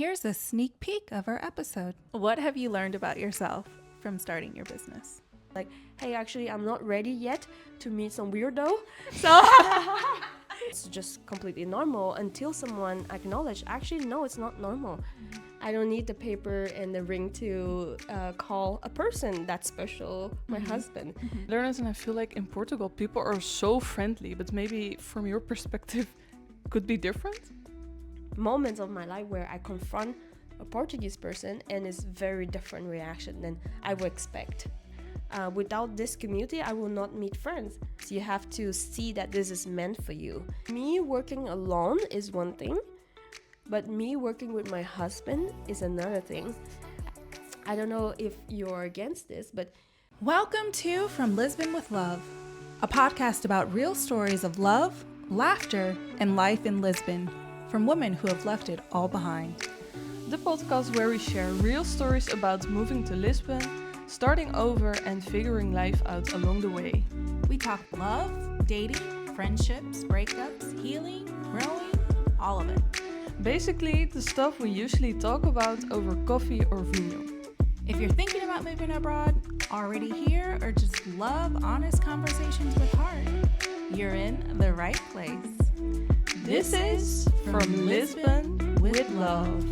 Here's a sneak peek of our episode. What have you learned about yourself from starting your business? Like, hey, actually, I'm not ready yet to meet some weirdo. So it's just completely normal until someone acknowledge, actually, no, it's not normal. I don't need the paper and the ring to call a person that's special, my husband. Learners, and I feel like in Portugal, people are so friendly, but maybe from your perspective, could be different? Moments of my life where I confront a Portuguese person and it's very different reaction than I would expect. Without this community, I will not meet friends. So you have to see that this is meant for you. Me working alone is one thing, but me working with my husband is another thing. I don't know if you're against this, but Welcome to From Lisbon with Love, a podcast about real stories of love, laughter, and life in Lisbon from women who have left it all behind. The podcast where we share real stories about moving to Lisbon, starting over, and figuring life out along the way. We talk love, dating, friendships, breakups, healing, growing, all of it. Basically, the stuff we usually talk about over coffee or vino. If you're thinking about moving abroad, already here, or just love honest conversations with heart, you're in the right place. This is From Lisbon with Love.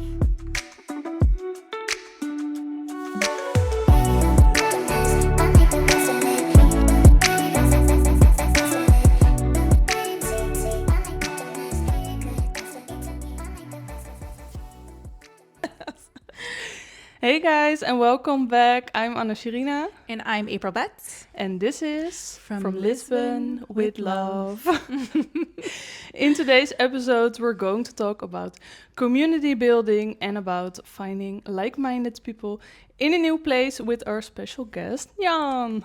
Hey guys, and welcome back. I'm Anna Shirina. And I'm April Betts. And this is From Lisbon with Love. In today's episode, we're going to talk about community building and about finding like-minded people in a new place with our special guest, Ngan.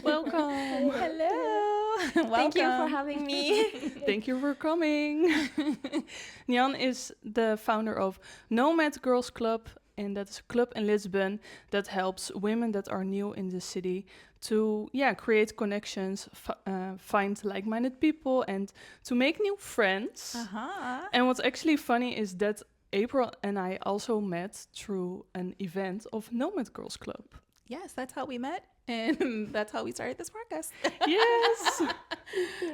Welcome. Hello. thank you for having me. Thank you for coming. Ngan is the founder of Nomad Girls Club, and that's a club in Lisbon that helps women that are new in the city to create connections, find like-minded people, and to make new friends. And what's actually funny is that April and I also met through an event of Nomad Girls Club. Yes, that's how we met. And that's how we started this podcast. Yes.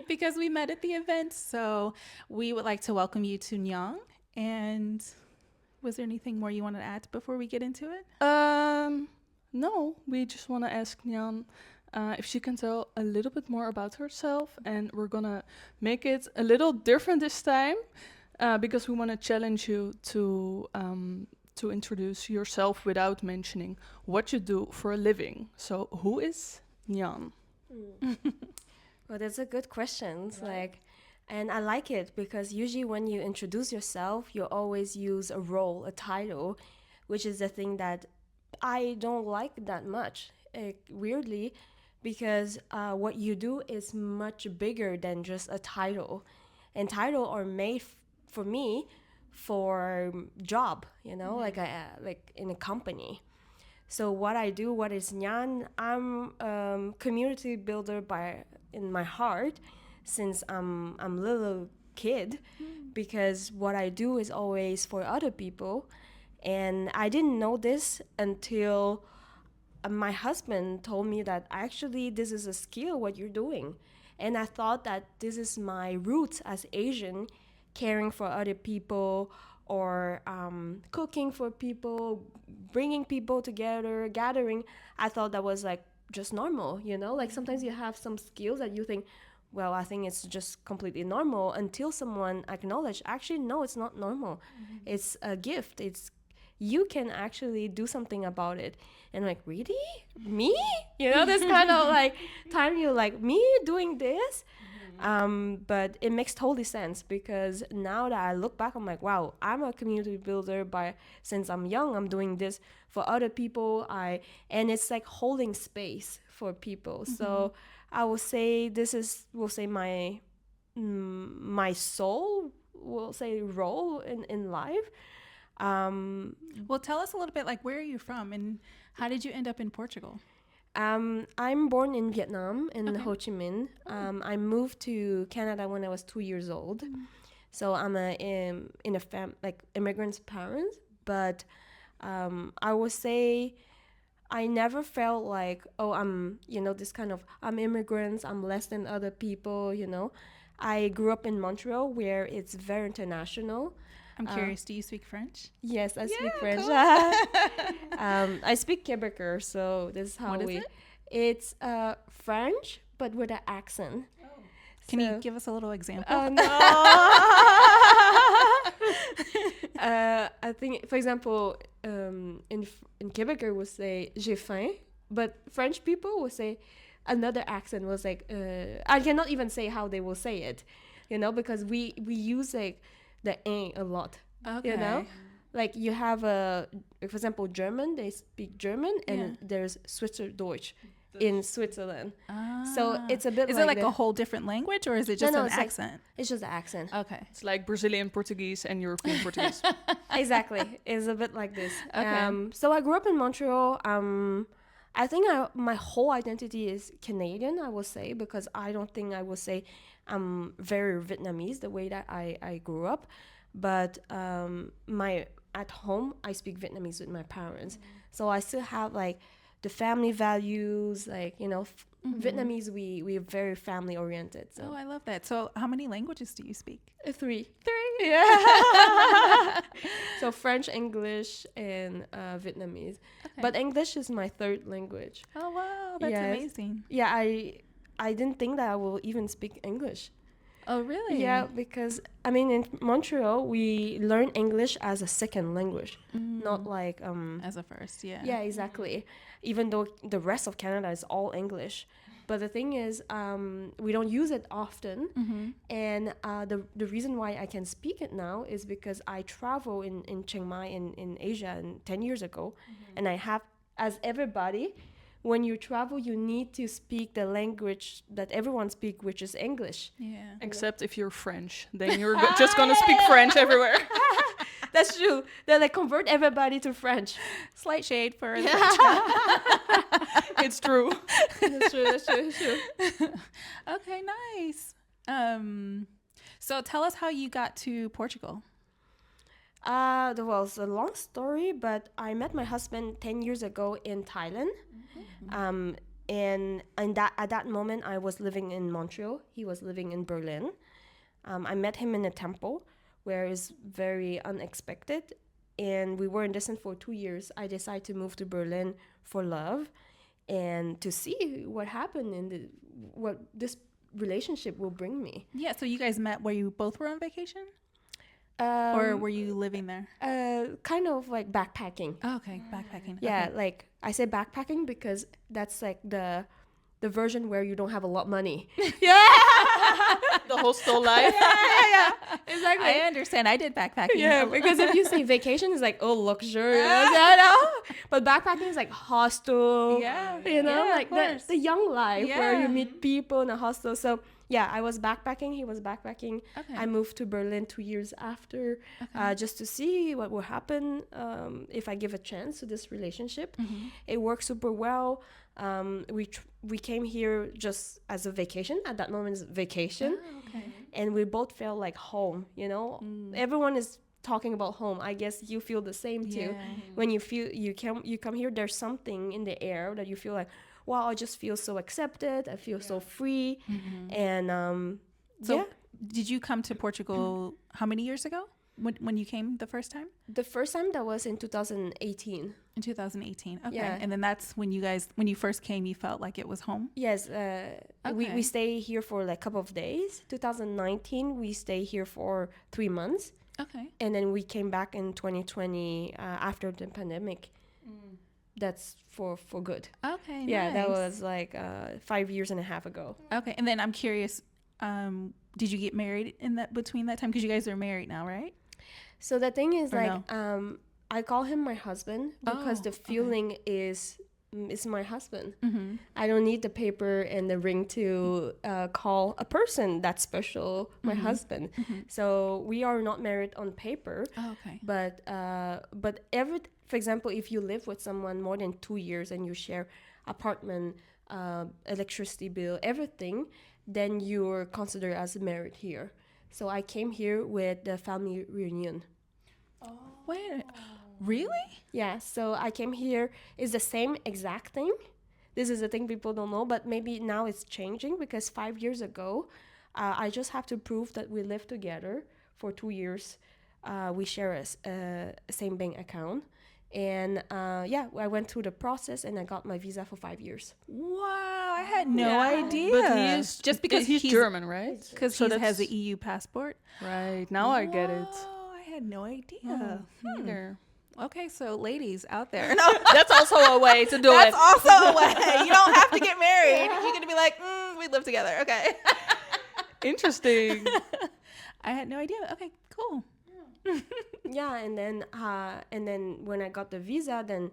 Because we met at the event. So we would like to welcome you to Ngan. And was there anything more you want to add before we get into it? No, we just want to ask Ngan if she can tell a little bit more about herself. And we're going to make it a little different this time because we want to challenge you to introduce yourself without mentioning what you do for a living. So who is Ngan? Well, that's a good question. And I like it because usually when you introduce yourself, you always use a role, a title, which is the thing that I don't like that much, weirdly, because what you do is much bigger than just a title. And title are made for me for job, like in a company. So what I do, what is Ngan? I'm community builder in my heart since I'm a little kid, because what I do is always for other people. And I didn't know this until my husband told me that actually this is a skill, what you're doing. And I thought that this is my roots as Asian, caring for other people or cooking for people, bringing people together, gathering. I thought that was like just normal, like sometimes you have some skills that you think, well, I think it's just completely normal until someone acknowledge, actually, no, it's not normal. It's a gift. You can actually do something about it. And like, really? Me? This kind of like time you're like, me doing this? But it makes totally sense because now that I look back, I'm like, wow, I'm a community builder since I'm young. I'm doing this for other people. And it's like holding space for people. So I will say my soul, will say role in life. Well, tell us a little bit, like, where are you from and how did you end up in Portugal? I'm born in Vietnam, in Ho Chi Minh. I moved to Canada when I was 2 years old. So I'm in a like immigrant's parents, but I would say I never felt like, oh, I'm, this kind of, I'm immigrants, I'm less than other people. I grew up in Montreal where it's very international. I'm curious, do you speak French? Yes, I speak French. Cool. I speak Quebecer, so this is how What is it? It's French, but with an accent. Can you give us a little example? Oh, no. I think, for example, in Quebecer would say j'ai faim, but French people would say another accent was like, I cannot even say how they will say it, because we use like the "ein" a lot, Okay. Like you have for example, German, they speak German, and there's Schweizerdeutsch in Switzerland. So it's a bit Is like it like a whole different language, or is it just an it's accent? It's just an accent. Okay. It's like Brazilian Portuguese and European Portuguese. Exactly. It's a bit like this. Okay. So I grew up in Montreal. I think my whole identity is Canadian, I will say, because I don't think I will say I'm very Vietnamese the way that I grew up. But at home, I speak Vietnamese with my parents. So I still have like the family values, like, Vietnamese, we're very family oriented. So Oh, I love that. So how many languages do you speak? 3. 3. Yeah. So French, English, and Vietnamese. Okay. But English is my third language. Oh, wow. That's Yes. amazing. Yeah, I didn't think that I will even speak English. Oh, really? Yeah, because in Montreal we learn English as a second language, not like As a first, yeah. Yeah, exactly. Even though the rest of Canada is all English, but the thing is, we don't use it often. And the reason why I can speak it now is because I travel in Chiang Mai in Asia 10 years ago, and I have, as everybody, when you travel, you need to speak the language that everyone speaks, which is English. Yeah. Except if you're French, then you're just gonna speak French everywhere. That's true. They like convert everybody to French. Slight shade for the French. It's true. That's true. That's true. That's true. Okay, nice. So tell us how you got to Portugal. Well, it's a long story, but I met my husband 10 years ago in Thailand. And at that moment, I was living in Montreal. He was living in Berlin. I met him in a temple where it's very unexpected. And we were in distance for 2 years. I decided to move to Berlin for love and to see what happened and what this relationship will bring me. Yeah, so you guys met where you both were on vacation? Or were you living there? Kind of like backpacking. Oh, okay, backpacking. Yeah, Okay. like I say backpacking because that's like the version where you don't have a lot of money. The hostel life. Yeah, exactly. I understand. I did backpacking. Yeah, because if you say vacation, it's like, oh, luxurious, But backpacking is like hostel. Yeah. Like of course. the young life where Yeah. you meet people in a hostel. So yeah, I was backpacking. He was backpacking. Okay. I moved to Berlin 2 years after, just to see what will happen if I give a chance to this relationship. It worked super well. We came here just as a vacation. At that moment, it's vacation. Oh, okay. And we both felt like home, Everyone is talking about home. I guess you feel the same too. Yeah. When you come here, there's something in the air that you feel like, wow, I just feel so accepted. I feel so free. And So did you come to Portugal how many years ago? When you came the first time? The first time that was in 2018. In 2018. Okay. Yeah. And then that's when you first came, you felt like it was home? Yes, Okay. we stay here for like a couple of days. 2019, we stay here for 3 months. Okay. And then we came back in 2020 after the pandemic. That's for good. Okay. Yeah, that nice. was like 5 years and a half ago. Okay. And then I'm curious, did you get married between that time? Because you guys are married now, right? So the thing is, Or like, I call him my husband because Oh, the feeling is my husband. Mm-hmm. I don't need the paper and the ring to call a person that's special my husband. So we are not married on paper, Oh, okay. but for example, if you live with someone more than 2 years and you share apartment, electricity bill, everything, then you're considered as married here. So I came here with the family reunion. Wait, really? Yeah, so I came here. It's the same exact thing. This is the thing people don't know, but maybe now it's changing because 5 years ago, I just have to prove that we live together for 2 years. We share a same bank account. And yeah, I went through the process and I got my visa for 5 years. Wow, I had no Yeah, idea. but he is just because he's German, right? Because So he has that's- an EU passport. Right, now I get it. Whoa, I had no idea. Oh, neither. Okay, so ladies out there, no, That's also a way to do that's it. also a way. You don't have to get married. You can be like, we live together. Okay. Interesting. I had no idea. Okay, cool. Yeah, and then when I got the visa, then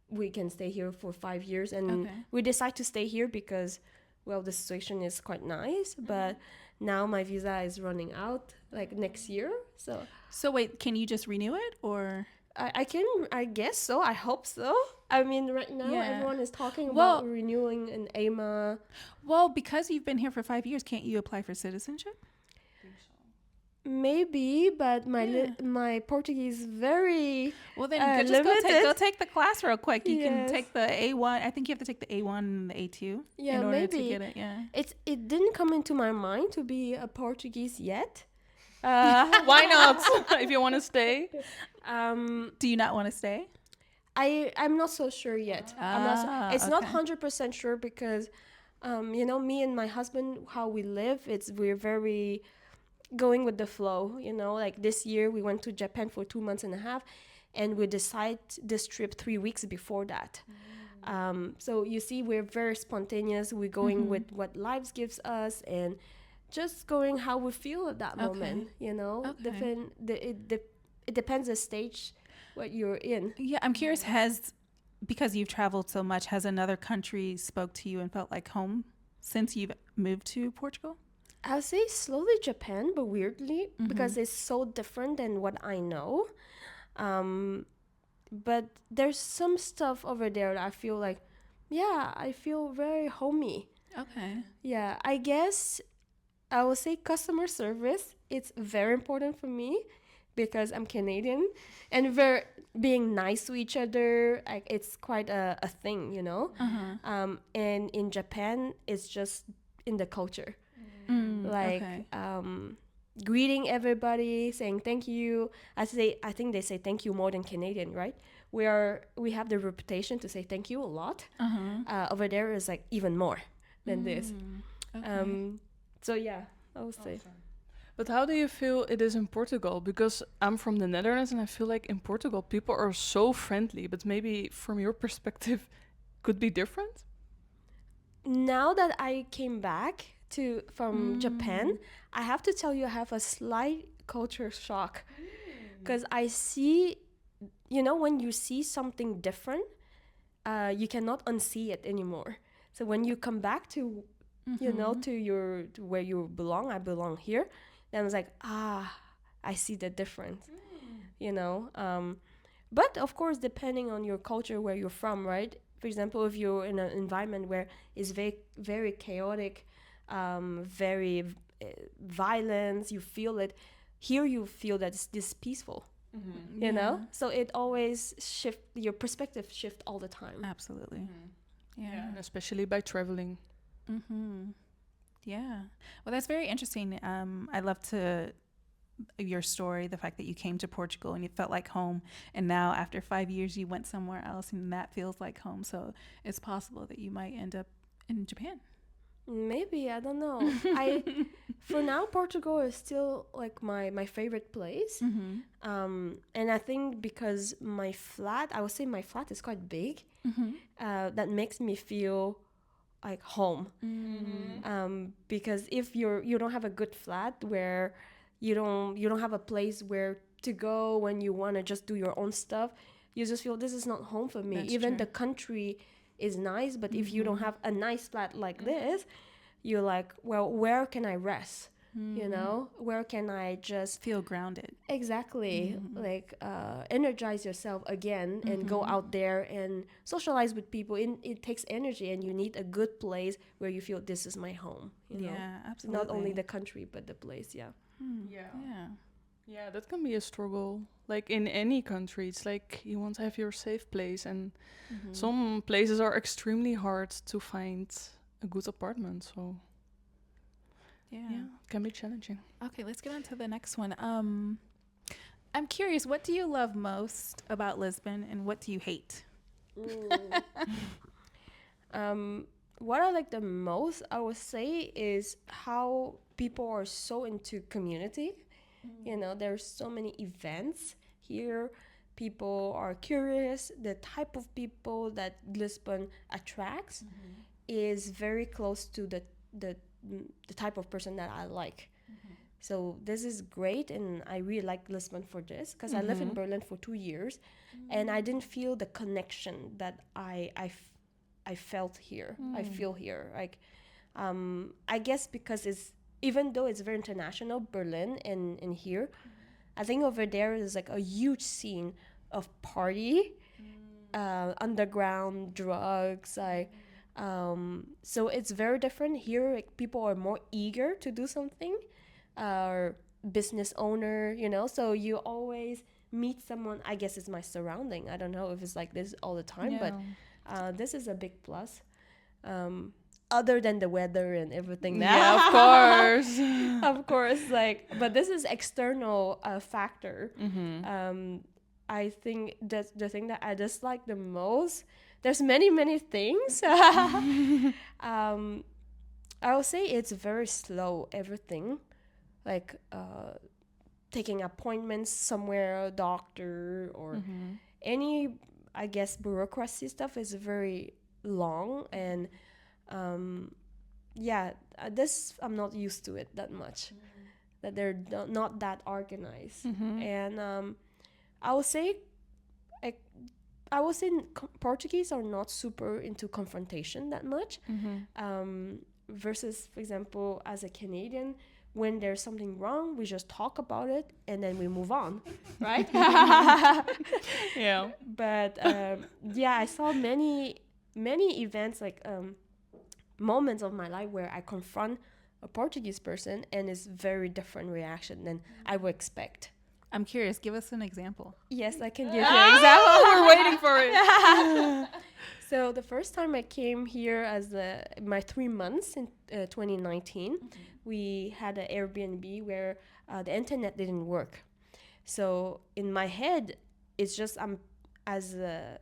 we can stay here for 5 years, and Okay. we decide to stay here because, well, the situation is quite nice, but now my visa is running out like next year, so So wait, can you just renew it or? I guess so. I hope so. I mean, right now Yeah. everyone is talking Well- about renewing an AMA. Well, because you've been here for 5 years, can't you apply for citizenship? Maybe, but my Portuguese very Well, then limited. go take the class real quick. You can Yes. take the A1. I think you have to take the A1 and the A2 Yeah, in order to maybe. get it. Yeah. It didn't come into my mind to be a Portuguese yet. Why not? If you want to stay. Do you not want to stay? I'm not so sure yet. It's not okay. 100% sure because, me and my husband, how we live, we're very going with the flow. Like this year we went to Japan for 2 months and a half, and we decided this trip 3 weeks before that. So you see, we're very spontaneous. We're going with what lives gives us and just going how we feel at that moment. Okay. It depends the stage what you're in. Yeah, I'm curious. Because you've traveled so much, has another country spoke to you and felt like home since you've moved to Portugal? I'll say slowly Japan, but weirdly because it's so different than what I know. But there's some stuff over there that I feel like, yeah, I feel very homey. Okay. Yeah, I guess I will say customer service. It's very important for me because I'm Canadian, and being nice to each other. Like it's quite a thing. And in Japan, it's just in the culture. Okay. Greeting everybody, saying thank you. I think they say thank you more than Canadian, right? We have the reputation to say thank you a lot. Over there is like even more than this. Okay. So yeah, I would say. But how do you feel it is in Portugal? Because I'm from the Netherlands and I feel like in Portugal people are so friendly, but maybe from your perspective could be different? Now that I came back from Japan, I have to tell you I have a slight culture shock. Because I see, when you see something different, you cannot unsee it anymore. So when you come back to to where you belong, I belong here, then it's like, I see the difference, But of course, depending on your culture, where you're from, right? For example, if you're in an environment where it's very, very chaotic, very violence, you feel it. Here you feel that it's this peaceful, So it always your perspective shift all the time. Absolutely. Yeah. And especially by traveling. Yeah. Well, that's very interesting. I love your story, the fact that you came to Portugal and you felt like home, and now after 5 years you went somewhere else and that feels like home. So it's possible that you might end up in Japan. Maybe, I don't know. For now, Portugal is still like my favorite place. And I think because I would say my flat is quite big. That makes me feel like home. Because if you don't have a good flat where you don't have a place where to go when you want to just do your own stuff, you just feel this is not home for me. That's Even true. the country is nice, but if you don't have a nice flat like this, you're like, well, where can I rest? You know, where can I just feel grounded? exactly like energize yourself again and go out there and socialize with people. It takes energy, and you need a good place where you feel this is my home. You know, Yeah, absolutely. not only the country but the place. Yeah. Yeah. Yeah. Yeah, that can be a struggle. Like in any country, it's like you want to have your safe place, and some places are extremely hard to find a good apartment. So yeah, it can be challenging. Okay, let's get on to the next one. I'm curious, what do you love most about Lisbon, and what do you hate? What I like the most, I would say, is how people are so into community. You know, there's so many events here. People are curious. The type of people that Lisbon attracts is very close to the type of person that I like. So this is great, and I really like Lisbon for this, because I lived in Berlin for 2 years, and I didn't feel the connection that I felt here. I feel here. Like, I guess because it's, even though it's very international, Berlin and here, I think over there is like a huge scene of party, underground drugs, like, so it's very different here. Like, people are more eager to do something, business owner, you know. So you always meet someone. I guess it's my surrounding. I don't know if it's like this all the time, but this is a big plus. Other than the weather and everything. Yeah, of course. Of course, like, but this is external factor. I think that's the thing that I dislike the most. There's many things. I will say it's very slow, everything. Like, taking appointments somewhere, a doctor, or any, I guess, bureaucracy stuff is very long, and this, I'm not used to it that much, that they're not that organized. And I would say, like, Portuguese are not super into confrontation that much, versus, for example, as a Canadian, when there's something wrong, we just talk about it and then we move on, right? Yeah. But I saw many events, like, moments of my life where I confront a Portuguese person, and it's very different reaction than I would expect. I'm curious. Give us an example. Yes, I can give you an example. We're waiting for it. So the first time I came here as my 3 months in 2019, we had an Airbnb where the internet didn't work. So in my head, it's just, I'm as an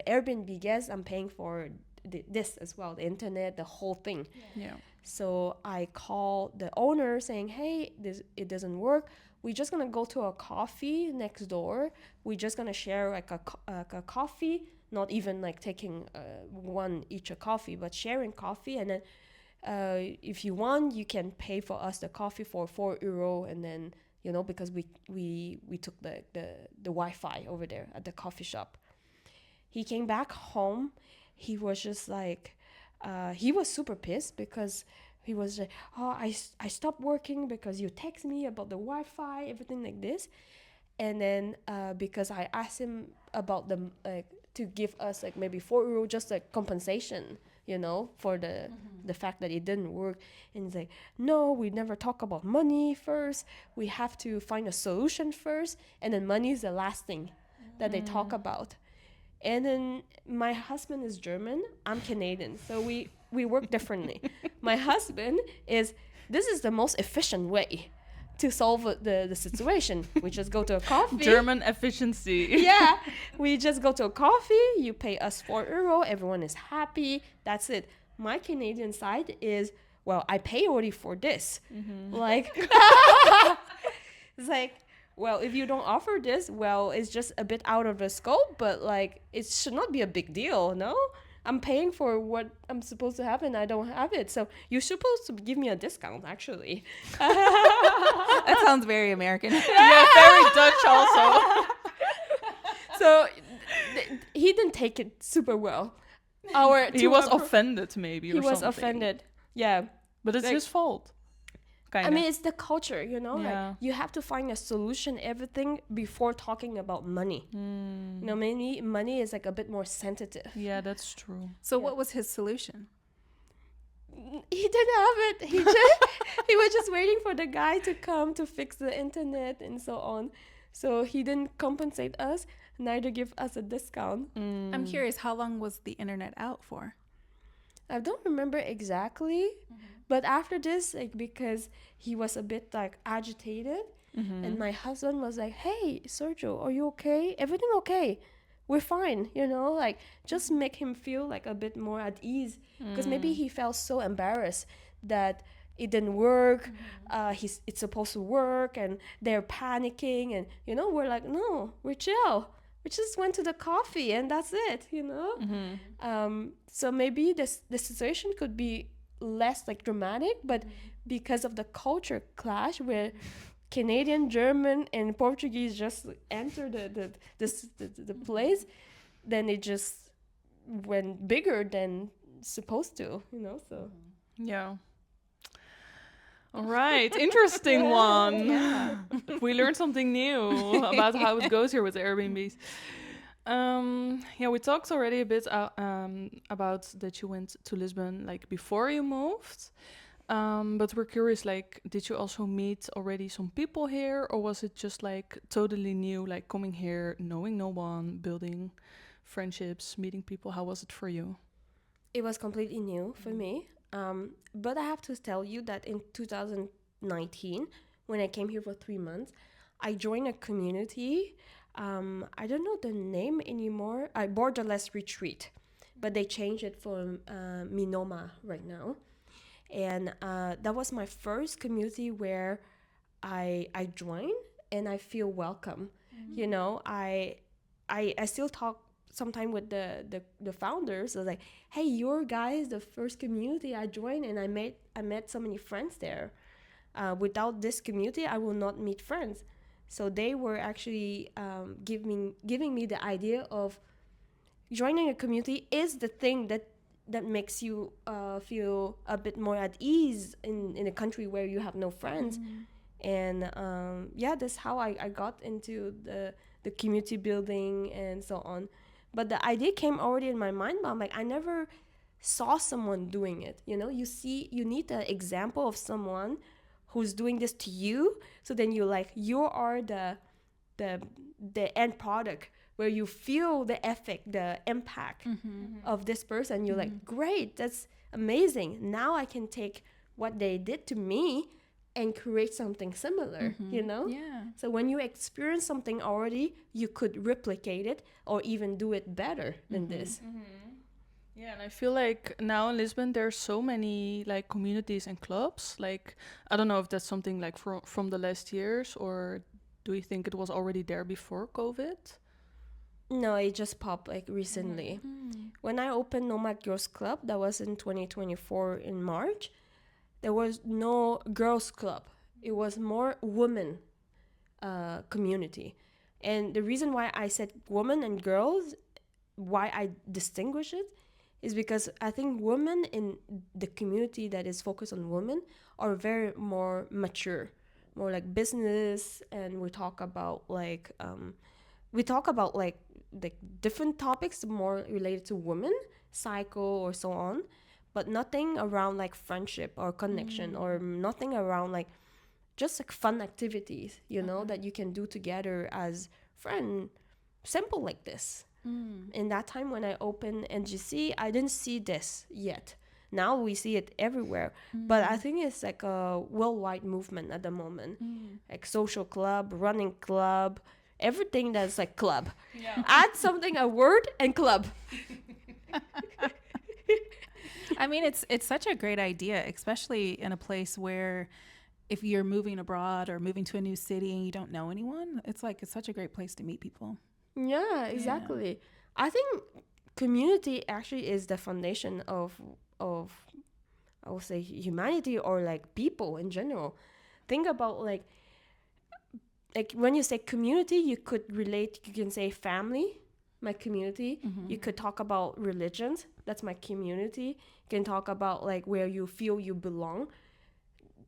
Airbnb guest, I'm paying for this as well, the internet, the whole thing. Yeah. So I called the owner saying, hey, it doesn't work. We're just going to go to a coffee next door. We're just going to share like a coffee, not even like taking one each a coffee, but sharing coffee. And then if you want, you can pay for us the coffee for €4. And then, you know, because we took the Wi-Fi over there at the coffee shop. He came back home. He was just like, he was super pissed, because he was like, oh, I stopped working because you text me about the Wi-Fi, everything like this. And then because I asked him about to give us like maybe €4, just like compensation, you know, for the fact that it didn't work. And he's like, no, we never talk about money first. We have to find a solution first. And then money is the last thing that they talk about. And then my husband is German, I'm Canadian, so we work differently. My husband this is the most efficient way to solve the situation. We just go to a coffee. German efficiency. Yeah, we just go to a coffee, you pay us €4, everyone is happy, that's it. My Canadian side is, well, I pay already for this. Like, it's like, well, if you don't offer this, well, it's just a bit out of the scope, but like, it should not be a big deal, no? I'm paying for what I'm supposed to have and I don't have it. So you're supposed to give me a discount, actually. That sounds very American. Yeah, very Dutch also. So he didn't take it super well. He was offended, maybe. He was offended. Yeah. But it's Like, his fault. kind I of. mean, it's the culture, you know. Yeah. Like you have to find a solution, everything before talking about money. Mm. You know, maybe money is like a bit more sensitive. Yeah, that's true. So Yeah. what was his solution? He didn't have it. He just he was just waiting for the guy to come to fix the internet and so on. So he didn't compensate us, neither give us a discount. I'm curious, how long was the internet out for? I don't remember exactly, but after this, like because he was a bit like agitated, and my husband was like, "Hey, Sergio, are you okay? Everything okay? We're fine, you know, like just make him feel like a bit more at ease because maybe he felt so embarrassed that it didn't work. It's supposed to work, and they're panicking, and you know, we're like, no, we're chill. We just went to the coffee, and that's it, you know. So maybe the situation could be less like dramatic, but because of the culture clash where Canadian, German, and Portuguese just enter the place, then it just went bigger than supposed to, you know. So Yeah. All right, interesting one. Yeah. We learned something new about how it goes here with Airbnbs. Yeah, we talked already a bit about that you went to Lisbon like before you moved. But we're curious, like, did you also meet already some people here, or was it just like totally new, like coming here, knowing no one, building friendships, meeting people? How was it for you? it was completely new for me. But I have to tell you that in 2019, when I came here for 3 months, I joined a community. I don't know the name anymore. I Borderless Retreat, but they changed it for Minoma right now. And that was my first community where I joined and I feel welcome. You know, I still talk sometime with the founders. So like, hey, your guys the first community I joined, and I met so many friends there. Without this community, I will not meet friends. So they were actually giving me the idea of joining a community is the thing that makes you feel a bit more at ease in a country where you have no friends. And yeah, that's how I got into the community building and so on. But the idea came already in my mind, but I'm like, I never saw someone doing it. You know, you need an example of someone who's doing this to you. So then you are the end product where you feel the effect, the impact of this person. You're like, great, that's amazing. Now I can take what they did to me and create something similar, you know? Yeah. So when you experience something already, you could replicate it or even do it better than this. Yeah, and I feel like now in Lisbon there's so many like communities and clubs. Like I don't know if that's something like from the last years, or do you think it was already there before COVID? No, it just popped like recently. When I opened Nomad Girls Club, that was in 2024 in March, there was no girls club. It was more women community. And the reason why I said women and girls, why I distinguish it, is because I think women in the community that is focused on women are very more mature, more like business, and we talk about like different topics more related to women, cycle or so on, but nothing around like friendship or connection or nothing around like just like fun activities, you know, that you can do together as friend, simple like this. In that time when I opened NGC, I didn't see this yet. Now we see it everywhere, but I think it's like a worldwide movement at the moment, like social club, running club, everything that's like club. Yeah. Add something, a word, and club. I mean, it's such a great idea, especially in a place where if you're moving abroad or moving to a new city and you don't know anyone, it's such a great place to meet people. Yeah, exactly. I think community actually is the foundation of I would say humanity or like people in general. Think about like when you say community, you could relate. You can say family, my community. You could talk about religions. That's my community. You can talk about like where you feel you belong.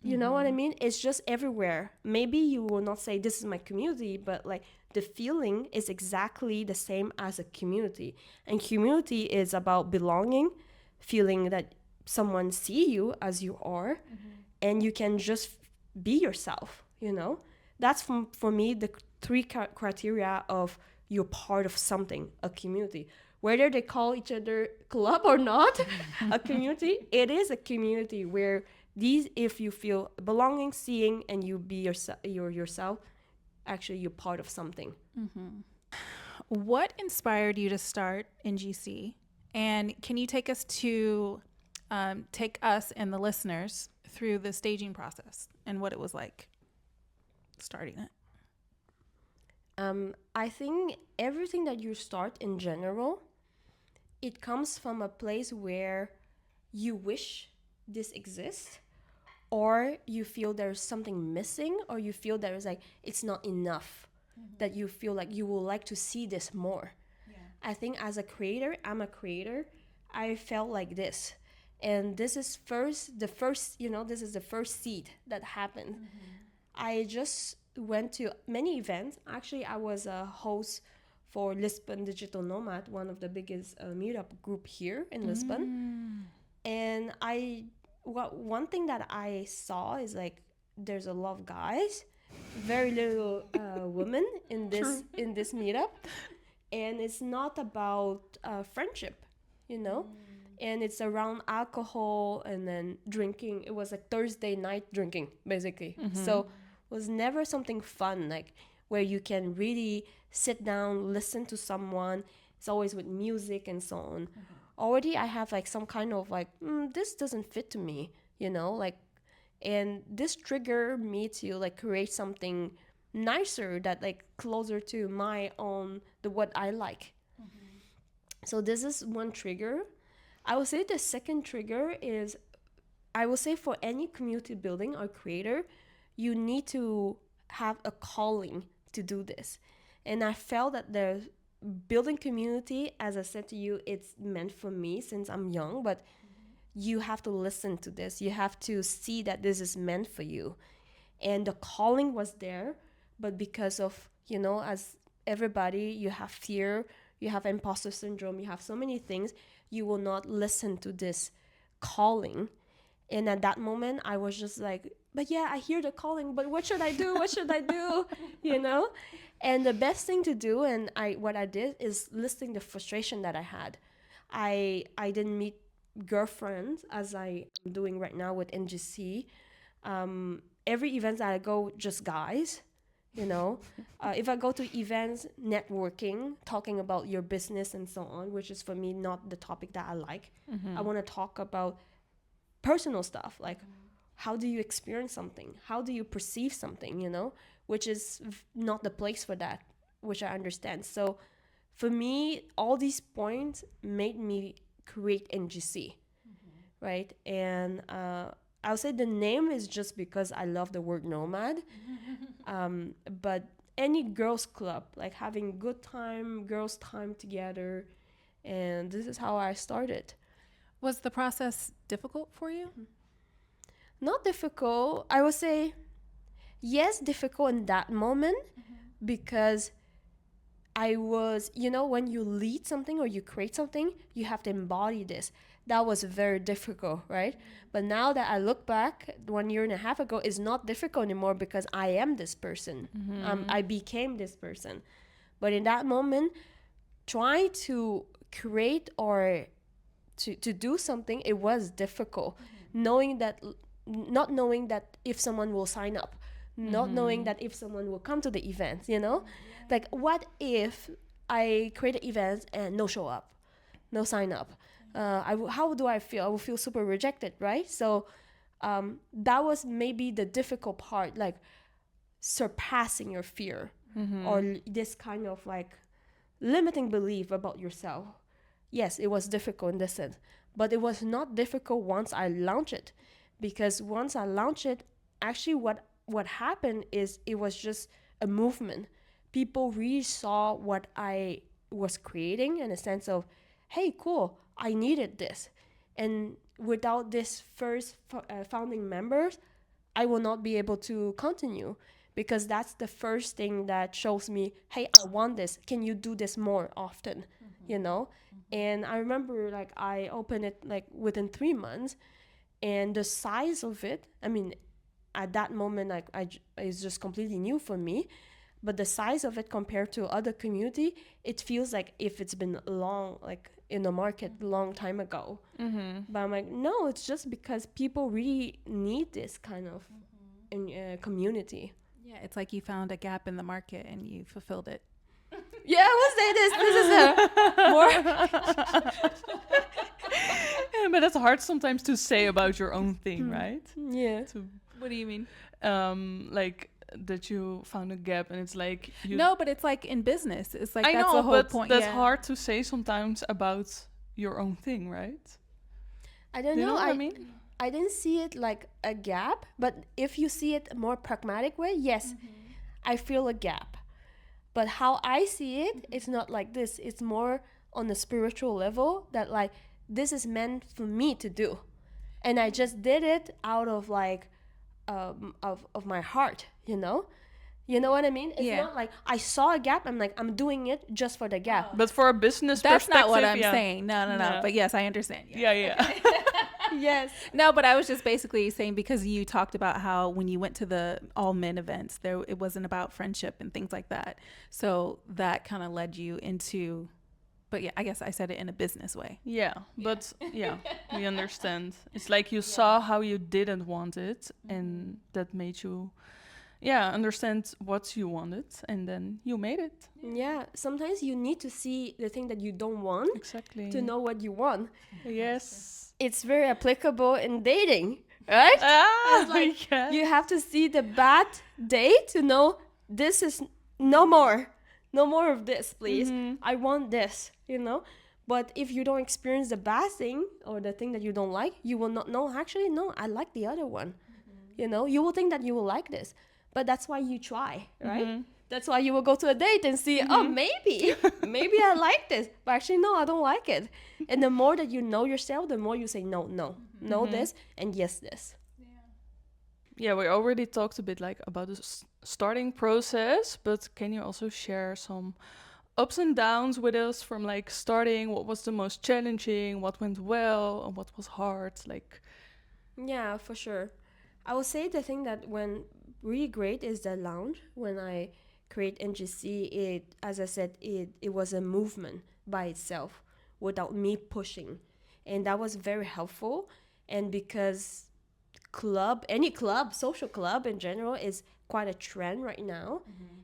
You know what I mean? It's just everywhere. Maybe you will not say this is my community, but like the feeling is exactly the same as a community. And community is about belonging, feeling that someone see you as you are, and you can just be yourself, you know? That's for me the three criteria of you're part of something, a community. Whether they call each other club or not, a community, it is a community where these, if you feel belonging, seeing, and you be yourself, actually you're part of something. What inspired you to start NGC? And can you take us and the listeners through the staging process and what it was like starting it? I think everything that you start in general, it comes from a place where you wish this exists, or you feel there's something missing, or you feel there's like it's not enough, that you feel like you will like to see this more. I think as a creator, I'm a creator, I felt like this. And this is the first, this is the first seed that happened. I just went to many events. Actually, I was a host for Lisbon Digital Nomad, one of the biggest meetup group here in Lisbon. And one thing that I saw is like there's a lot of guys, very little women in this meetup, and it's not about friendship, and it's around alcohol and then drinking. It was like Thursday night drinking basically. So it was never something fun, like where you can really sit down, listen to someone. It's always with music and so on. Already I have like some kind of like, this doesn't fit to me, like, and this triggered me to like create something nicer that like closer to my own, what I like. So this is one trigger. I would say the second trigger is, I will say for any community building or creator, you need to have a calling to do this. And I felt that the building community, as I said to you, it's meant for me since I'm young, but you have to listen to this. You have to see that this is meant for you. And the calling was there, but because of, as everybody, you have fear, you have imposter syndrome, you have so many things, you will not listen to this calling. And at that moment, I was just like, but yeah, I hear the calling, but what should I do? What should I do? And the best thing to do, and what I did is listing the frustration that I had. I didn't meet girlfriends as I am doing right now with NGC. Every event that I go, just guys. If I go to events, networking, talking about your business and so on, which is for me not the topic that I like. I want to talk about personal stuff, like how do you experience something? How do you perceive something, which is not the place for that, which I understand. So for me, all these points made me create NGC, right? And I would say the name is just because I love the word nomad. But any girls club, like having good time, girls time together. And this is how I started. Was the process difficult for you? Not difficult. I would say, yes, difficult in that moment, because I was, when you lead something or you create something, you have to embody this. That was very difficult, right? But now that I look back, 1.5 years ago, it's not difficult anymore because I am this person. I became this person. But in that moment, trying to create or to do something, it was difficult. Not knowing that if someone will sign up, not knowing that if someone will come to the event, Like, what if I create an event and no show up, no sign up? How do I feel? I will feel super rejected, right? So that was maybe the difficult part, like surpassing your fear or this kind of like limiting belief about yourself. Yes, it was difficult in this sense, but it was not difficult once I launched it, because once I launched it, actually what happened is it was just a movement. People really saw what I was creating in a sense of, hey, cool, I needed this. And without this first founding members, I will not be able to continue, because that's the first thing that shows me, hey, I want this. Can you do this more often? You know? And I remember like I opened it like within 3 months, and the size of it, I mean, at that moment, like it's just completely new for me. But the size of it compared to other community, it feels like if it's been long, like in the market long time ago. But I'm like, no, it's just because people really need this kind of community. Yeah, it's like you found a gap in the market and you fulfilled it. Yeah, I will say this. This is a more. Yeah, but it's hard sometimes to say about your own thing, right? Yeah. What do you mean? Like that you found a gap, and it's like you No, but it's like in business. It's like I that's know, the whole but point. that's yeah. hard to say sometimes about your own thing, right? I don't Do you know. know what I mean? I didn't see it like a gap, but if you see it a more pragmatic way, yes, I feel a gap. But how I see it, it's not like this. It's more on a spiritual level, that like this is meant for me to do, and I just did it out of like of my heart. You know what I mean? It's Yeah. not like I saw a gap. I'm like, I'm doing it just for the gap. But for a business That's perspective, not what I'm yeah. saying. No. No. But yes, I understand. Yeah. Yes. No, but I was just basically saying, because you talked about how when you went to the all men events, it wasn't about friendship and things like that. So that kind of led you into, but yeah, I guess I said it in a business way. Yeah, but yeah, we understand. It's like you saw how you didn't want it, and that made you, understand what you wanted, and then you made it. Yeah. Sometimes you need to see the thing that you don't want Exactly. to know what you want. Yes. It's very applicable in dating, right? It's like yeah. you have to see the bad date to know this is no more of this, please. I want this, But if you don't experience the bad thing or the thing that you don't like, you will not know, actually, no, I like the other one. You will think that you will like this, but that's why you try, right? That's why you will go to a date and see, oh, maybe I like this, but actually, no, I don't like it. And the more that you know yourself, the more you say, no, this, and yes, this. Yeah, we already talked a bit like about the starting process, but can you also share some ups and downs with us from like starting? What was the most challenging? What went well? And what was hard? Like, Yeah, for sure. I would say the thing that went really great is the lounge. When I create NGC, as I said, it was a movement by itself without me pushing. And that was very helpful. And because any club, social club in general, is quite a trend right now.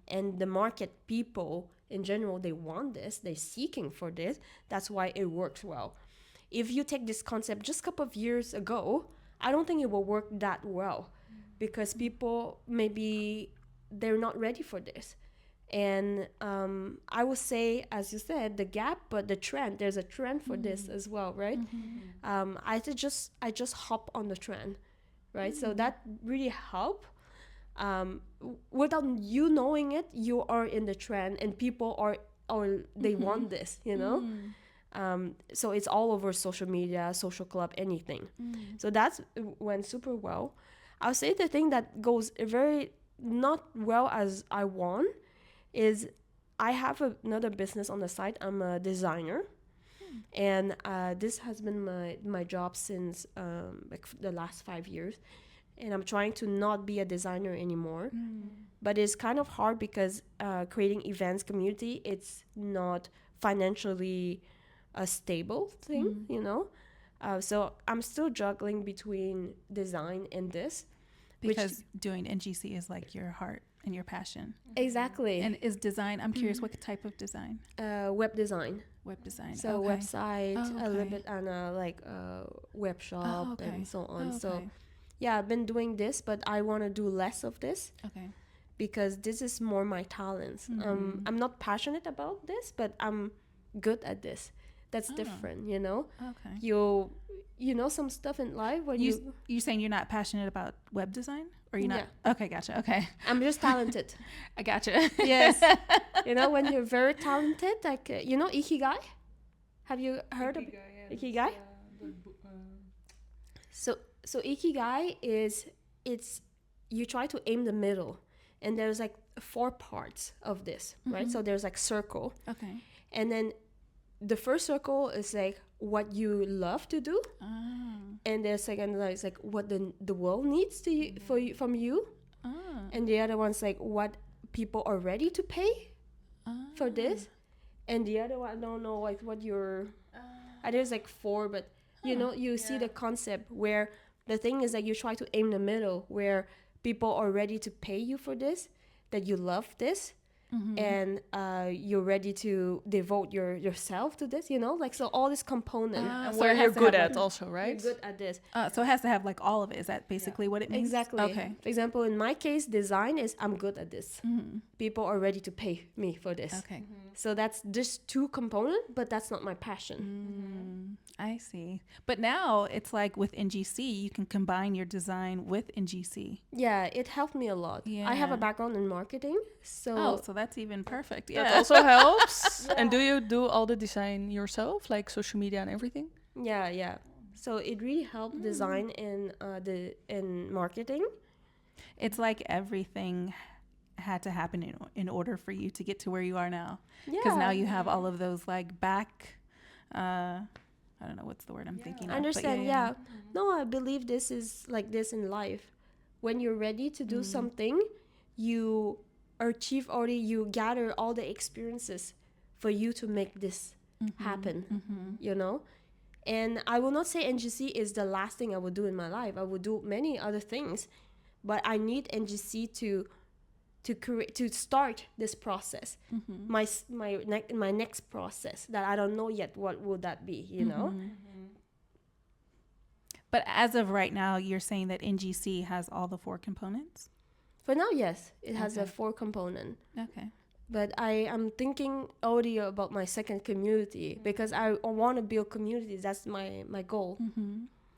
And the market people in general, they want this, they're seeking for this. That's why it works well. If you take this concept just a couple of years ago, I don't think it will work that well, because people maybe they're not ready for this. And I would say, as you said, the gap, but the trend, there's a trend for this as well, right? I just hop on the trend, right? So that really helped. Without you knowing it, you are in the trend, and people they want this, so it's all over social media, social club, anything. So that's went super well. I'll say the thing that goes very not well as I want is I have another business on the side. I'm a designer, and this has been my job since like the last 5 years. And I'm trying to not be a designer anymore. But it's kind of hard because creating events community, it's not financially a stable thing, So I'm still juggling between design and this. Because doing NGC is like your heart and your passion. Exactly. And is design, I'm curious, what type of design? Web design. Web design. So okay. website, a little bit on a web shop and so on. So yeah, I've been doing this, but I want to do less of this. Okay. Because this is more my talents. I'm not passionate about this, but I'm good at this. That's different, Okay. You know some stuff in life where you saying you're not passionate about web design, or you're not? Yeah. Okay, gotcha. Okay, I'm just talented. I gotcha. Yes. When you're very talented, like Ikigai. Have you heard of Ikigai? So Ikigai is you try to aim the middle, and there's like 4 parts of this, right? So there's like circle, Okay. and then the first circle is like what you love to do, and the second one is like what the world needs to you, for you, from you, and the other one's like what people are ready to pay for this, and the other one I don't know like what your there's like 4, but you know, you see the concept where the thing is that you try to aim the middle where people are ready to pay you for this, that you love this, and you're ready to devote yourself to this, you know, like, so all this component. And so where it you're has to good have, at like, also, right? You're good at this. So it has to have like all of it. Is that basically what it means? Exactly. Okay. For example, in my case, design is I'm good at this. People are ready to pay me for this. Okay. So that's just 2 components, but that's not my passion. I see. But now it's like with NGC, you can combine your design with NGC. Yeah, it helped me a lot. I have Yeah. a background in marketing, so Oh, so that's even perfect. That Yeah. also helps. And do you do all the design yourself, like social media and everything? yeah. So it really helped design in marketing. It's like everything had to happen in order for you to get to where you are now. Because now you have all of those like back, I don't know what's the word I'm thinking I of. but understand. No, I believe this is like this in life. When you're ready to do something, you achieve already. You gather all the experiences for you to make this happen. You know, and I will not say NGC is the last thing I will do in my life. I will do many other things, but I need NGC to start this process. My next process that I don't know yet what would that be, you know. But as of right now, you're saying that NGC has all the 4 components? For now, yes, it has a Okay. 4 component, Okay. but I am thinking already about my second community because I want to build communities. That's my goal.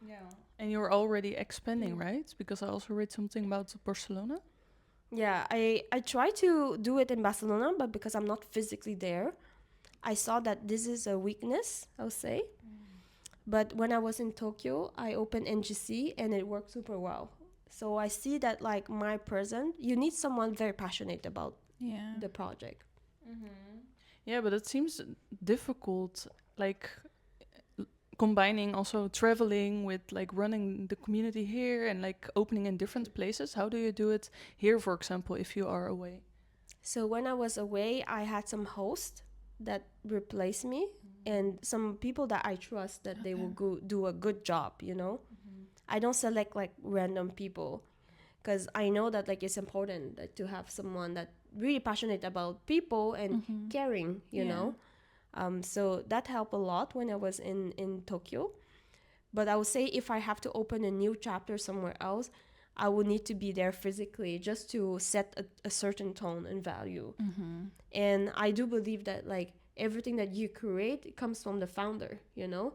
Yeah. And you're already expanding, right? Because I also read something about Barcelona. Yeah, I try to do it in Barcelona, but because I'm not physically there, I saw that this is a weakness, I'll say. But when I was in Tokyo, I opened NGC and it worked super well. So I see that like my present, you need someone very passionate about Yeah. the project. Yeah, but it seems difficult, like combining also traveling with like running the community here and like opening in different places. How do you do it here, for example, if you are away? So when I was away, I had some hosts that replaced me and some people that I trust that they will go do a good job, you know. I don't select like random people because I know that like it's important that to have someone that really passionate about people and caring, you know. So that helped a lot when I was in Tokyo. But I would say if I have to open a new chapter somewhere else, I would need to be there physically just to set a certain tone and value. And I do believe that like everything that you create it comes from the founder, you know.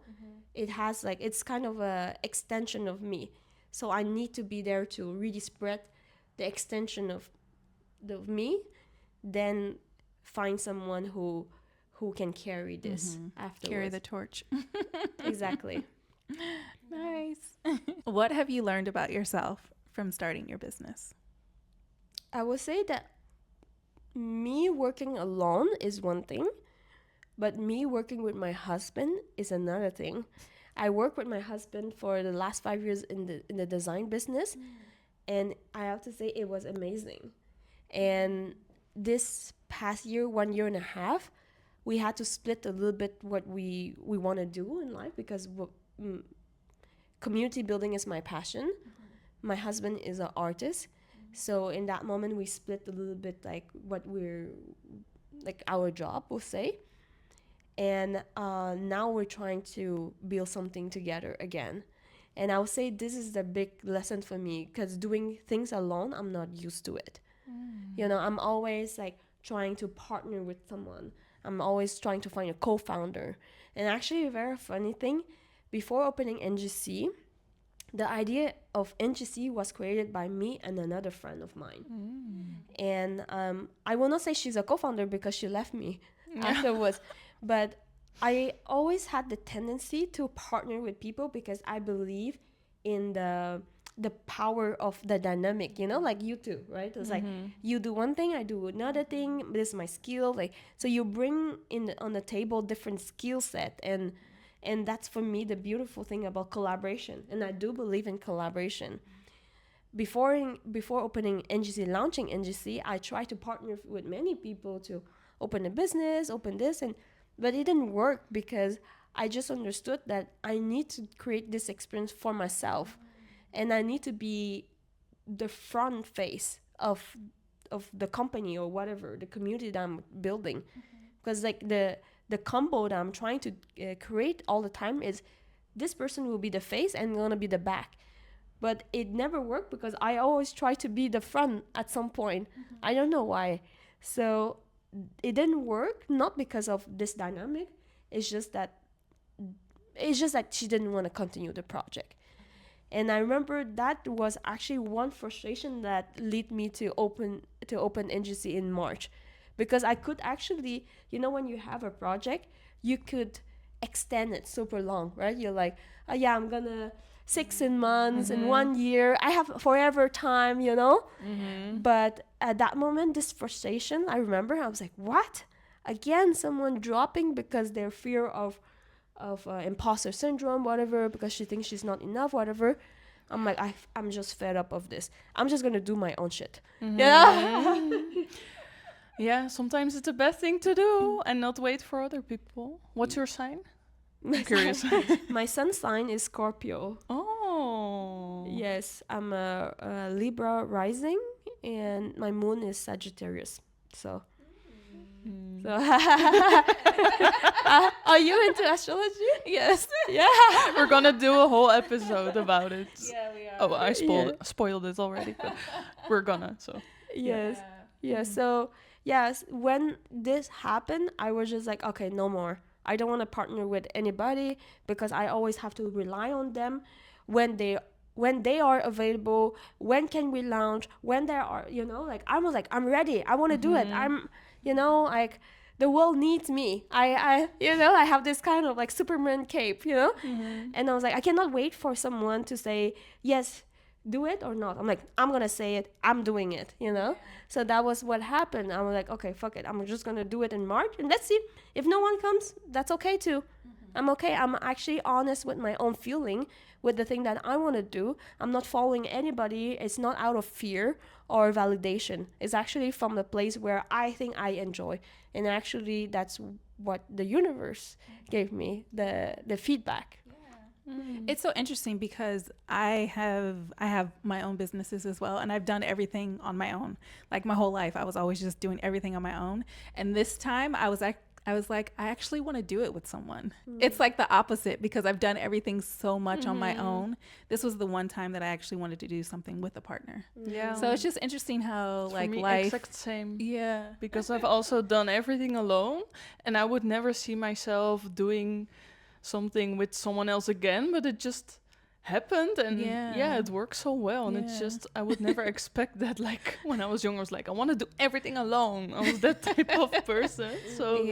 It has like it's kind of a extension of me. So I need to be there to really spread the extension of me, then find someone who can carry this afterwards. Carry the torch. Exactly. Nice. What have you learned about yourself from starting your business? I would say that me working alone is one thing, but me working with my husband is another thing. I worked with my husband for the last 5 years in the design business, and I have to say it was amazing. And this past year, 1.5 years, we had to split a little bit what we want to do in life because community building is my passion. My husband is an artist. So in that moment, we split a little bit like what we're, like our job, we'll say. And now we're trying to build something together again. And I would say this is the big lesson for me because doing things alone, I'm not used to it. You know, I'm always like trying to partner with someone. I'm always trying to find a co-founder. And actually, a very funny thing, before opening NGC, the idea of NGC was created by me and another friend of mine. And I will not say she's a co-founder because she left me afterwards. But I always had the tendency to partner with people because I believe in the the power of the dynamic, you know, like you two, right? It's like you do one thing, I do another thing. This is my skill, like, so you bring in on the table different skill set, and that's for me the beautiful thing about collaboration. And I do believe in collaboration. Before opening NGC, launching NGC, I tried to partner with many people to open a business, open this, but it didn't work because I just understood that I need to create this experience for myself, and I need to be the front face of the company or whatever, the community that I'm building. Because like the combo that I'm trying to create all the time is this person will be the face and gonna be the back. But it never worked because I always try to be the front at some point. I don't know why. So it didn't work, not because of this dynamic. It's just that she didn't want to continue the project. And I remember that was actually one frustration that led me to open NGC in March, because I could actually, when you have a project, you could extend it super long, right? You're like, oh yeah, I'm gonna 16 months and 1 year. I have forever time, But at that moment, this frustration, I remember, I was like, what? Again, someone dropping because their fear of imposter syndrome, whatever, because she thinks she's not enough, whatever. I'm like, I'm just fed up of this. I'm just gonna do my own shit. Yeah, sometimes it's the best thing to do and not wait for other people. What's your sign? I'm curious. My sun sign is Scorpio. Oh. Yes, I'm a Libra rising, and my moon is Sagittarius. So. Are you into astrology? Yes. Yeah. We're gonna do a whole episode about it. Yeah, we are. Oh, I spoiled it already, but we're gonna. So. Yes. Yeah. So yes, when this happened, I was just like, okay, no more. I don't want to partner with anybody because I always have to rely on them when they are available. When can we launch? When there are, I was like, I'm ready. I want to do it. I'm, like the world needs me. I have this kind of like Superman cape, and I was like, I cannot wait for someone to say, yes, do it or not. I'm like, I'm going to say it. I'm doing it, So that was what happened. I was like, okay, fuck it. I'm just going to do it in March. And let's see if no one comes. That's okay too. I'm okay. I'm actually honest with my own feeling, with the thing that I want to do. I'm not following anybody. It's not out of fear or validation. It's actually from the place where I think I enjoy. And actually, that's what the universe gave me, the feedback. It's so interesting because I have my own businesses as well, and I've done everything on my own. Like my whole life, I was always just doing everything on my own. And this time, I was like, I actually want to do it with someone. It's like the opposite, because I've done everything so much on my own. This was the one time that I actually wanted to do something with a partner. Yeah. So it's just interesting how For like me, life. exact same. Yeah. Because I've also done everything alone, and I would never see myself doing something with someone else again, but it just happened, and it works so well. And it's just, I would never expect that. Like when I was younger, I was like, I want to do everything alone. I was that type of person. So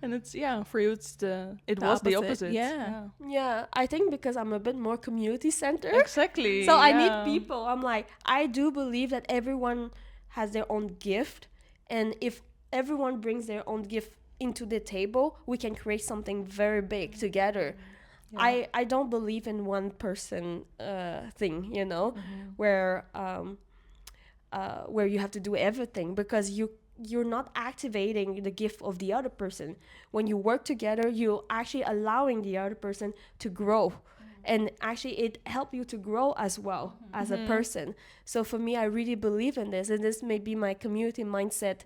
and it's for you, it's the opposite. Yeah, I think because I'm a bit more community centered. Exactly. So I need people. I'm like, I do believe that everyone has their own gift, and if everyone brings their own gift into the table, we can create something very big together. I don't believe in one person thing, where you have to do everything, because you're not activating the gift of the other person. When you work together, you're actually allowing the other person to grow. And actually it helps you to grow as well as a person. So for me, I really believe in this, and this may be my community mindset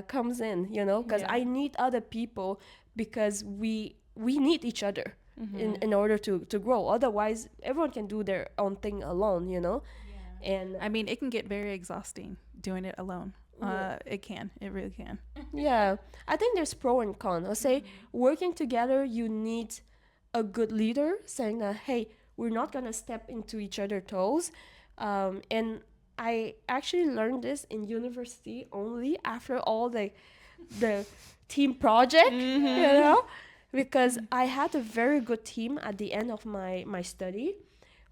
comes in, because I need other people, because we need each other in order to grow. Otherwise, everyone can do their own thing alone, And I mean, it can get very exhausting doing it alone. It really can. Yeah, I think there's pro and con. I'll say working together, you need a good leader saying that, hey, we're not gonna step into each other's toes. And I actually learned this in university only after all the team project, because I had a very good team at the end of my study,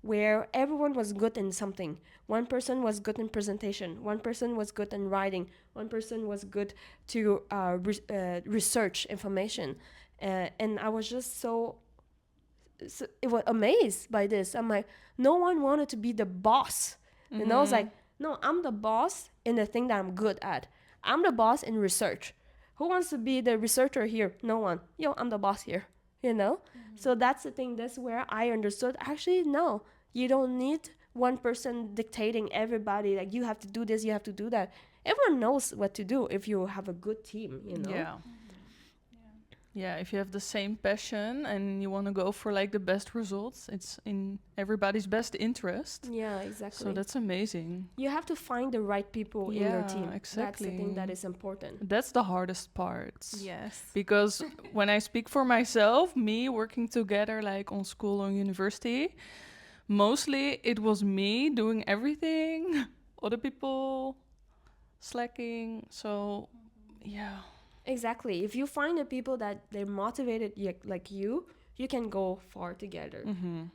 where everyone was good in something. One person was good in presentation, one person was good in writing, one person was good to research information. And I was just so it was amazed by this. I'm like, no one wanted to be the boss. And I was like, no, I'm the boss in the thing that I'm good at. I'm the boss in research. Who wants to be the researcher here? No one. Yo, I'm the boss here. So that's the thing. That's where I understood, actually, no, you don't need one person dictating everybody, like, you have to do this, you have to do that. Everyone knows what to do if you have a good team. Yeah. Yeah, if you have the same passion and you want to go for like the best results, it's in everybody's best interest. Yeah, exactly. So that's amazing. You have to find the right people in your team. Exactly. That's the thing that is important. That's the hardest part. Yes. Because when I speak for myself, me working together like on school or university, mostly it was me doing everything, other people slacking. So, yeah. Exactly. If you find the people that they're motivated like you can go far together.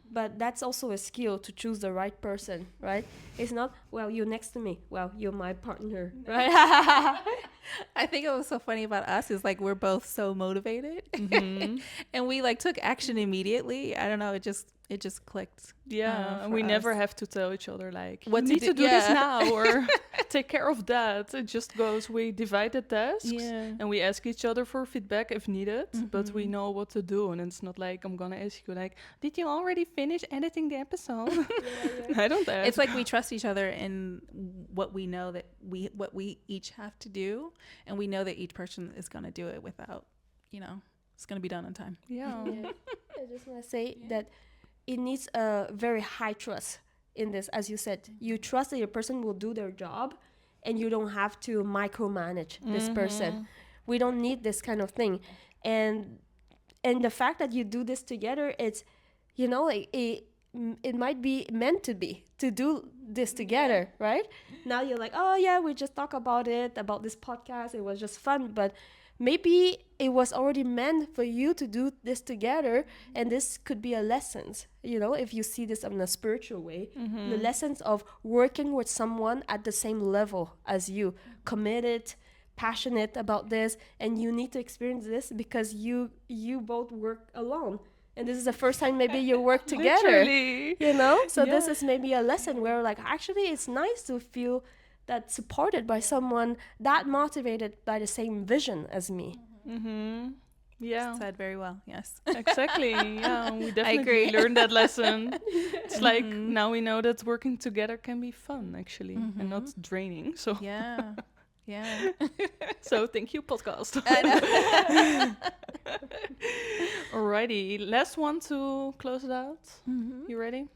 But that's also a skill to choose the right person, right? It's not, well, you're next to me. Well, you're my partner, right? I think it was so funny about us is like we're both so motivated and we like took action immediately. I don't know, it just clicked. Yeah, for we never us. have to tell each other like What you to need do- to do this yeah. now or take care of that. It just goes, we divide the tasks and we ask each other for feedback if needed, but we know what to do, and it's not like I'm gonna ask you like, did you already finish editing the episode? I don't ask. It's like we trust each other in what we know that what we each have to do, and we know that each person is going to do it without, it's going to be done on time. Yeah. I just want to say that it needs a very high trust in this. As you said, you trust that your person will do their job and you don't have to micromanage this person. We don't need this kind of thing. And the fact that you do this together, it's, like it might be meant to be to do this together, right? Now you're like, oh yeah, we just talk about this podcast, it was just fun, but maybe it was already meant for you to do this together, and this could be a lessons, if you see this in a spiritual way, the lessons of working with someone at the same level as you, committed, passionate about this, and you need to experience this because you both work alone. And this is the first time maybe you work together, Literally. So this is maybe a lesson where like, actually it's nice to feel that supported by someone that motivated by the same vision as me. Yeah. Said very well. Yes. Exactly. Yeah, we definitely agree. learned that lesson. It's like now we know that working together can be fun actually and not draining. So Yeah. Yeah. so thank you, podcast. I know. Alrighty, last one to close it out. You ready?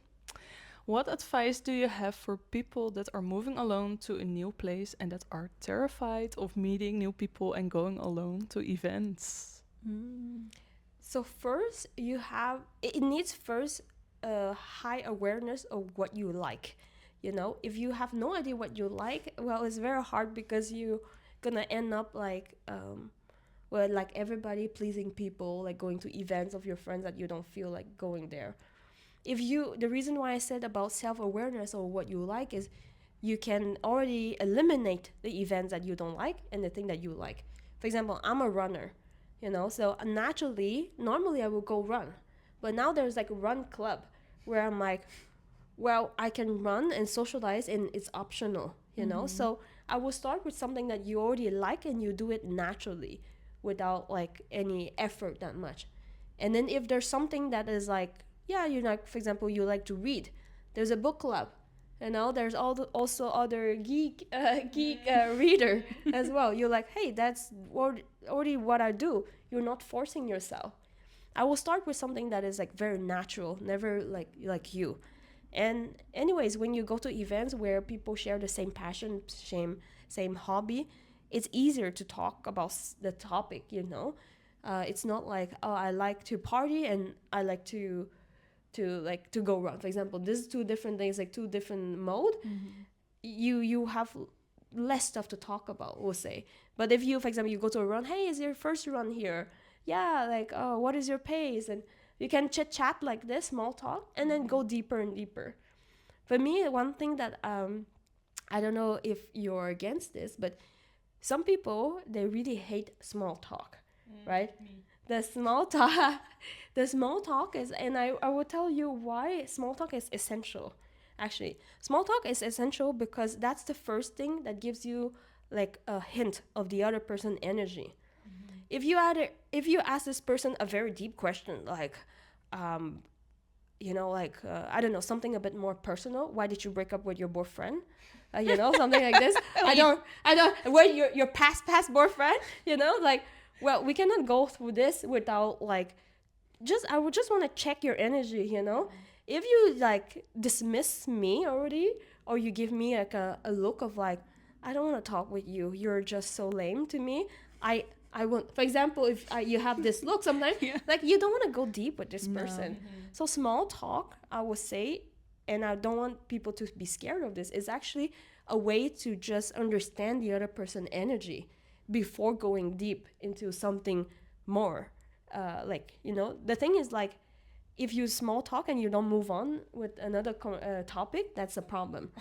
What advice do you have for people that are moving alone to a new place and that are terrified of meeting new people and going alone to events? So first, it needs first a high awareness of what you like. If you have no idea what you like, well, it's very hard because you're gonna end up like, like everybody pleasing people, like going to events of your friends that you don't feel like going there. The reason why I said about self-awareness or what you like is you can already eliminate the events that you don't like and the thing that you like. For example, I'm a runner, so normally I will go run. But now there's like a run club where I'm like, well, I can run and socialize and it's optional, So I will start with something that you already like and you do it naturally without like any effort that much. And then if there's something that is like, yeah, for example, you like to read, there's a book club. There's also other geek reader as well. You're like, hey, that's already what I do. You're not forcing yourself. I will start with something that is like very natural, never like you. And anyways, when you go to events where people share the same passion, same hobby, it's easier to talk about the topic. It's not like, oh, I like to party and I like to go run. For example, this is two different things, like two different mode. You have less stuff to talk about, we'll say. But if you, for example, you go to a run, hey, is your first run here? Yeah, like, oh, what is your pace? And You can chit chat like this, small talk, and then go deeper and deeper. For me, one thing that I don't know if you're against this, but some people, they really hate small talk, right? Me. The small talk, the small talk is, and I will tell you why small talk is essential. Actually, small talk is essential because that's the first thing that gives you like a hint of the other person's energy. If you ask this person a very deep question, like, I don't know, something a bit more personal. Why did you break up with your boyfriend? Something like this. I don't. Where your past boyfriend? Well, we cannot go through this without like, I would just want to check your energy. If you like dismiss me already, or you give me like a look of like, I don't want to talk with you. You're just so lame to me. I won't. For example, if you have this look sometimes, like you don't want to go deep with this person. So small talk, I would say, and I don't want people to be scared of this, is actually a way to just understand the other person's energy before going deep into something more. The thing is like, if you small talk and you don't move on with another topic, that's a problem.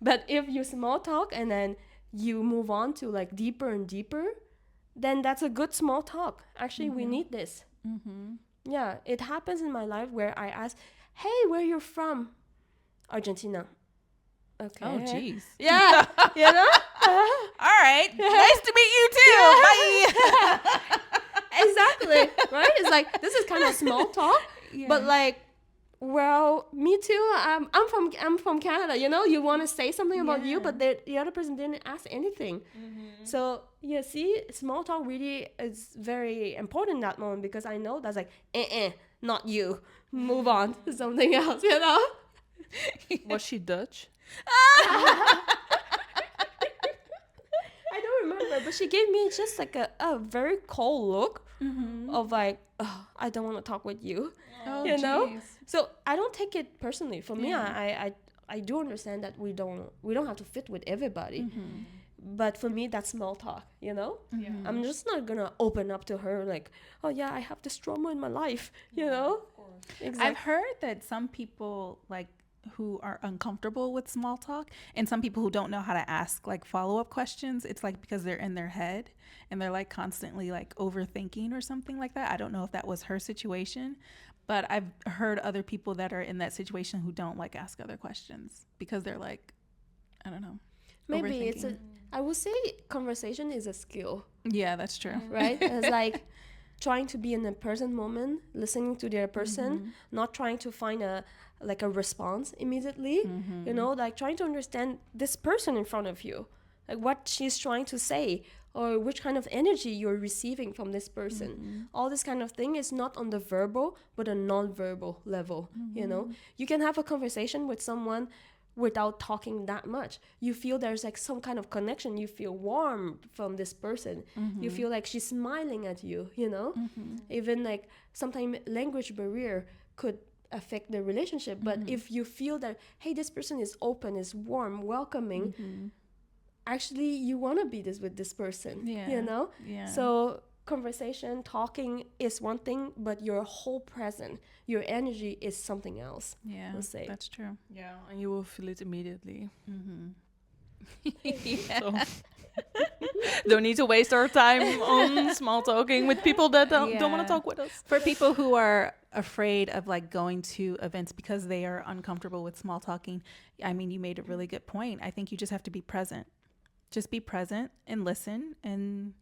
But if you small talk and then you move on to like deeper and deeper, then that's a good small talk. Actually, we need this. Yeah, it happens in my life where I ask, hey, where you from? Argentina. Okay. Oh, jeez. Yeah, All right. Nice to meet you too. Bye. Exactly, right? It's like, this is kind of small talk, but like, well, me too. I'm from Canada. You want to say something about you, but the other person didn't ask anything. So see, small talk really is very important in that moment, because I know that's like, not you. Move on to something else. Was she Dutch? I don't remember, but she gave me just like a very cold look of like, oh, I don't want to talk with you. Oh, Geez. So I don't take it personally. For me, I do understand that we don't have to fit with everybody. But for me, that's small talk, I'm just not gonna open up to her like, oh yeah, I have this trauma in my life, Of course. Exactly. I've heard that some people like who are uncomfortable with small talk, and some people who don't know how to ask like follow-up questions, it's like because they're in their head and they're like constantly like overthinking or something like that. I don't know if that was her situation, but I've heard other people that are in that situation who don't like ask other questions because they're like, I don't know. Maybe I would say conversation is a skill. Yeah, that's true. Right? It's like trying to be in the present moment, listening to the other person, not trying to find a response immediately, like trying to understand this person in front of you, like what she's trying to say, or which kind of energy you're receiving from this person. All this kind of thing is not on the verbal, but a non-verbal level, You can have a conversation with someone without talking that much. You feel there's like some kind of connection. You feel warm from this person. You feel like she's smiling at you, Even like sometimes language barrier could affect the relationship. But if you feel that, hey, this person is open, is warm, welcoming, actually you want to be with this person, Yeah. So conversation, talking is one thing, but your whole present, your energy is something else. Yeah, let's say. That's true. Yeah, and you will feel it immediately. Yeah. So don't need to waste our time on small talking with people that don't want to talk with us. For people who are afraid of like going to events because they are uncomfortable with small talking, I mean, you made a really good point. I think you just have to be present. Just be present and listen and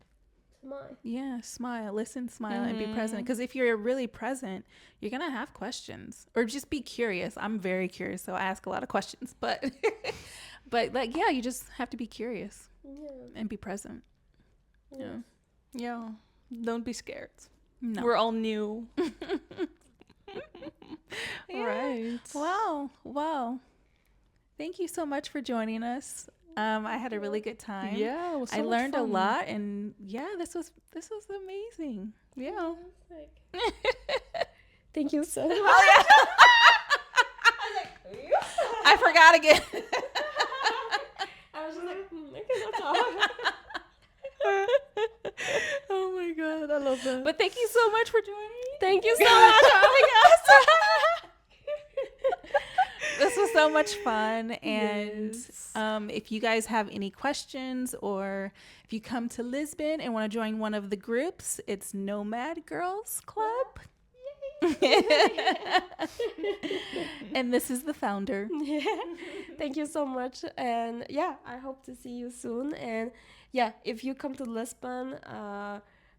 smile, listen, smile, and be present. Because if you're really present, you're gonna have questions, or just be curious. I'm very curious, so I ask a lot of questions. But like, you just have to be curious and be present. Yeah. Don't be scared. No. We're all new. Yeah. Right. Wow. Thank you so much for joining us. I had a really good time. Yeah, it was so I learned fun. a lot, and this was amazing. Yeah. Thank you so much. I forgot again. I was just like, I cannot talk. Oh my god, I love that. But thank you so much for joining. Thank you so much for having This was so much fun. And Yes. if you guys have any questions, or if you come to Lisbon and want to join one of the groups, it's Nomad Girls Club. And this is the founder. Yeah. Thank you so much. And yeah, I hope to see you soon. And yeah, if you come to Lisbon,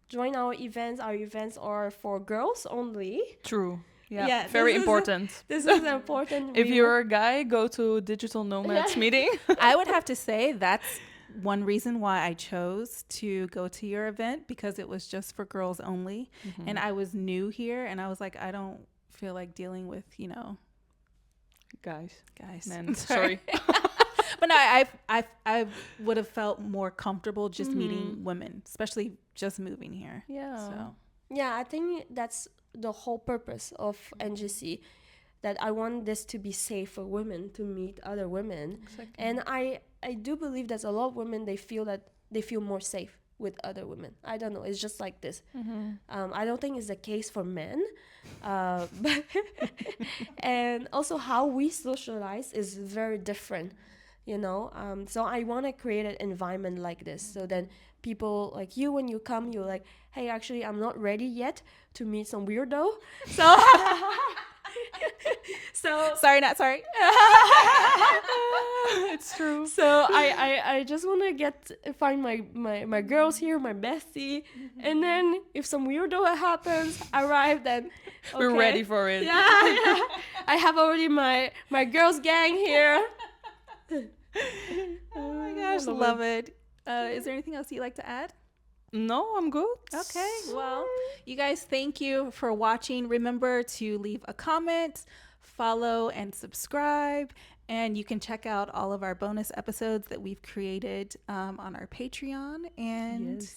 join our events. Our events are for girls only. True. Yeah, Yeah, very this is important. This is important. If you're a guy, go to Digital Nomads meeting. I would have to say that's one reason why I chose to go to your event, because it was just for girls only. And I was new here, and I was like, I don't feel like dealing with, Guys. guys. Sorry. But no, I would have felt more comfortable just meeting women, especially just moving here. Yeah. So Yeah, I think that's the whole purpose of NGC, that I want this to be safe for women to meet other women. Exactly. And I do believe that a lot of women, they feel more safe with other women. I don't know, it's just like this. I don't think it's the case for men. But and also how we socialize is very different, so I want to create an environment like this, so then people like you, when you come, you're like, hey, actually I'm not ready yet to meet some weirdo, so sorry, not sorry. It's true. so I just want to find my girls here, my bestie, and then if some weirdo happens arrive, then We're okay. ready for it. Yeah. I have already my girls gang here. Oh my gosh, love it. Is there anything else you'd like to add? No, I'm good. Okay, well, you guys, thank you for watching. Remember to leave a comment, follow, and subscribe. And you can check out all of our bonus episodes that we've created on our Patreon. And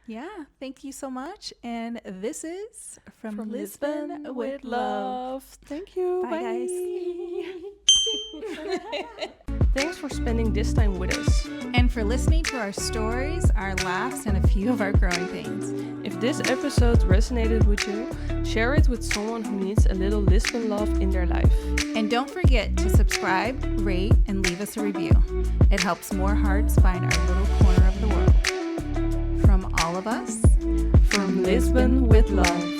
yeah, thank you so much. And this is From Lisbon with Love. Thank you. Bye, guys. Thanks for spending this time with us. And for listening to our stories, our laughs, and a few of our growing pains. If this episode resonated with you, share it with someone who needs a little Lisbon love in their life. And don't forget to subscribe, rate, and leave us a review. It helps more hearts find our little corner of the world. From all of us, From Lisbon with Love.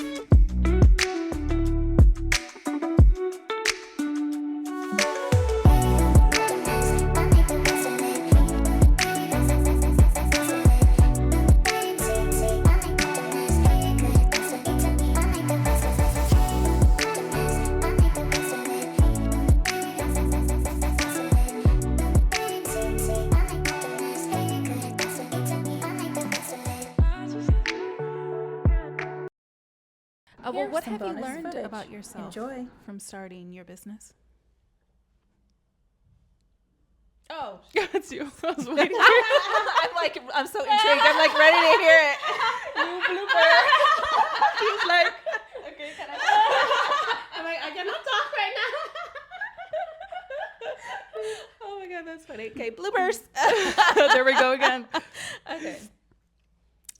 well, what some have you bonus learned footage. about yourself Enjoy. from starting your business? Oh, It's you. I was waiting. I'm so intrigued. I'm like ready to hear it. He's like, Okay, can I? I'm like, I cannot talk right now. Oh my god, that's funny. Okay, bloopers. there we go again. Okay.